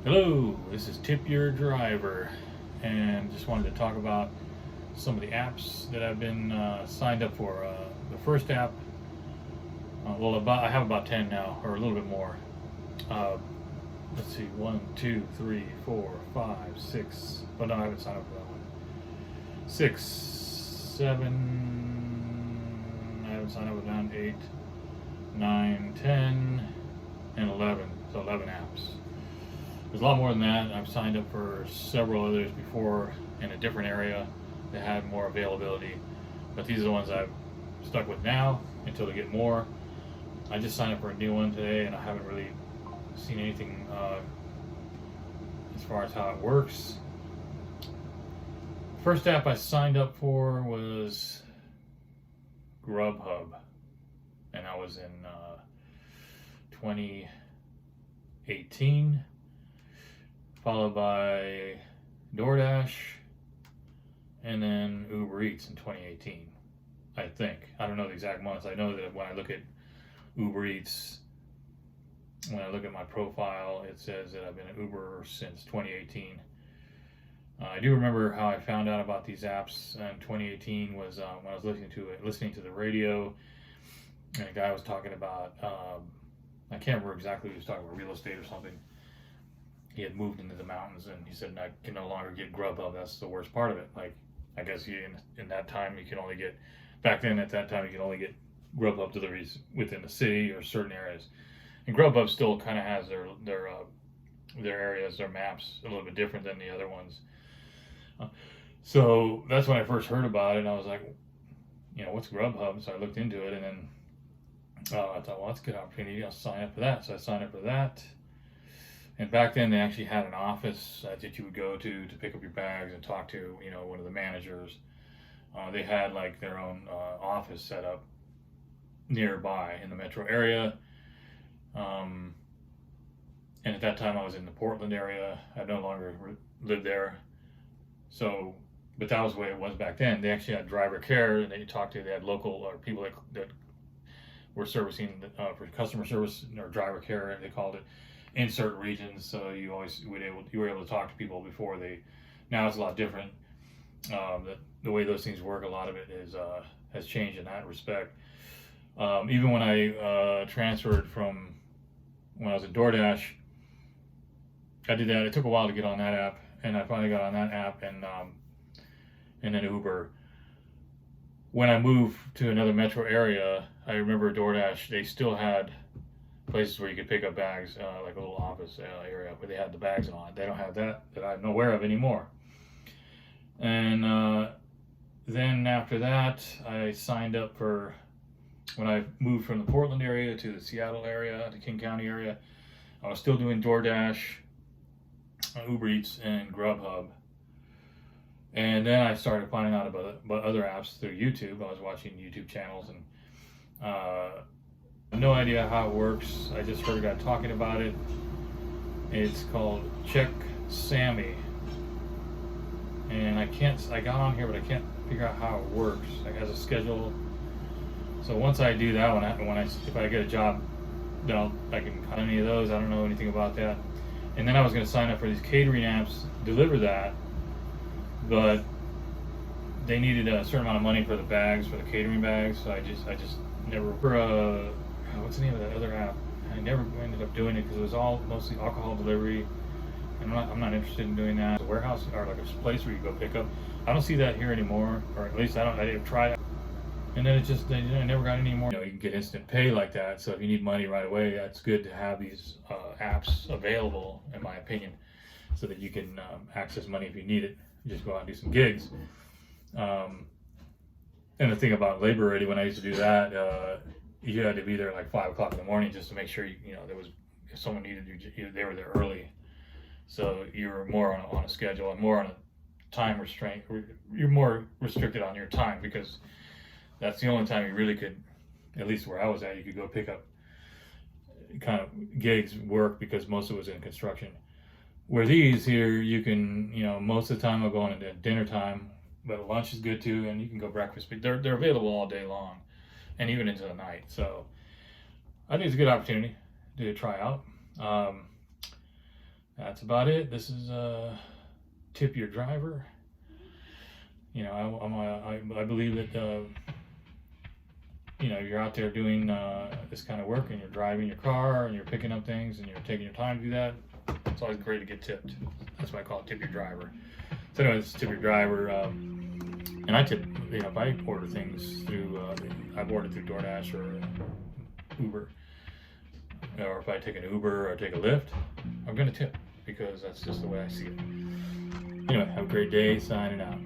Hello, this is Tip Your Driver, and just wanted to talk about some of the apps that I've been signed up for. The first app, I have about 10 now, or a little bit more. Uh, let's see, 1, 2, 3, 4, 5, 6. Oh no, I haven't signed up for that one. 6, 7. I haven't signed up with that. 8, 9, 10, and 11. So 11 apps. There's a lot more than that. I've signed up for several others before in a different area that had more availability, but these are the ones I've stuck with now until they get more. I just signed up for a new one today, and I haven't really seen anything as far as how it works. First app I signed up for was Grubhub, and that was in 2018. Followed by DoorDash, and then Ubereats in 2018, I think. I don't know the exact months. I know that when I look at Ubereats, when I look at my profile, it says that I've been an Uber since 2018. I do remember how I found out about these apps in 2018 was when I was listening to the radio, and a guy was talking about, I can't remember exactly what he was talking about, real estate or something. He had moved into the mountains, and he said, I can no longer get Grubhub. That's the worst part of it. Like, I guess in that time, you can only get, back then at that time, you could only get Grubhub deliveries within the city or certain areas. And Grubhub still kind of has their areas, their maps, a little bit different than the other ones. So that's when I first heard about it, and I was like, what's Grubhub? So I looked into it, and then I thought, well, that's a good opportunity. I'll sign up for that. So I signed up for that. And back then, they actually had an office that you would go to pick up your bags and talk to, one of the managers. They had like their own office set up nearby in the metro area. And at that time, I was in the Portland area. I no longer lived there. So, but that was the way it was back then. They actually had driver care, and they talked to. They had local people that were servicing for customer service or driver care, they called it, in certain regions. So you were able to talk to people before they. Now it's a lot different. The way those things work, a lot of it has changed in that respect. Even when I transferred from when I was at DoorDash, I did that. It took a while to get on that app, and I finally got on that app, and then Uber. When I moved to another metro area, I remember DoorDash, they still had places where you could pick up bags, like a little office area where they had the bags on it. They don't have that I'm aware of anymore. And then after that, I signed up for, when I moved from the Portland area to the Seattle area, the King County area, I was still doing DoorDash, Ubereats, and Grubhub. And then I started finding out about other apps through YouTube. I was watching YouTube channels, and no idea how it works. I just heard a guy talking about it. It's called Check Sammy, and I got on here, but I can't figure out how it works. Like, it has a schedule. So once I do that one, if I get a job, then I can cut any of those. I don't know anything about that. And then I was going to sign up for these catering apps, deliver that, but they needed a certain amount of money for the bags, for the catering bags. So I just never. What's the name of that other app? I never ended up doing it because it was all mostly alcohol delivery, and I'm not interested in doing that. A warehouse or like a place where you go pick up. I don't see that here anymore, or at least I didn't try it. And then I never got any more. You can get instant pay like that. So if you need money right away, that's good to have these apps available, in my opinion, so that you can access money if you need it. Just go out and do some gigs. And the thing about Labor Ready, when I used to do that, you had to be there like 5 o'clock in the morning just to make sure there was, if someone needed you, they were there early. So you were more on a schedule and more on a time restraint. You're more restricted on your time because that's the only time you really could, at least where I was at, you could go pick up kind of gigs work, because most of it was in construction. Where these here, you can, most of the time I'll go on at dinner time, but lunch is good too, and you can go breakfast. But they're available all day long, and even into the night. So I think it's a good opportunity to try out. That's about it. This is tip your driver. You know, I believe that you know, you're out there doing this kind of work and you're driving your car and you're picking up things and you're taking your time to do that. It's always great to get tipped. That's why I call it tip your driver. So anyways, tip your driver. And I tip, you know, if I order things through, I've ordered through DoorDash or Uber, or if I take an Uber or take a Lyft, I'm going to tip because that's just the way I see it. Anyway, have a great day. Signing out.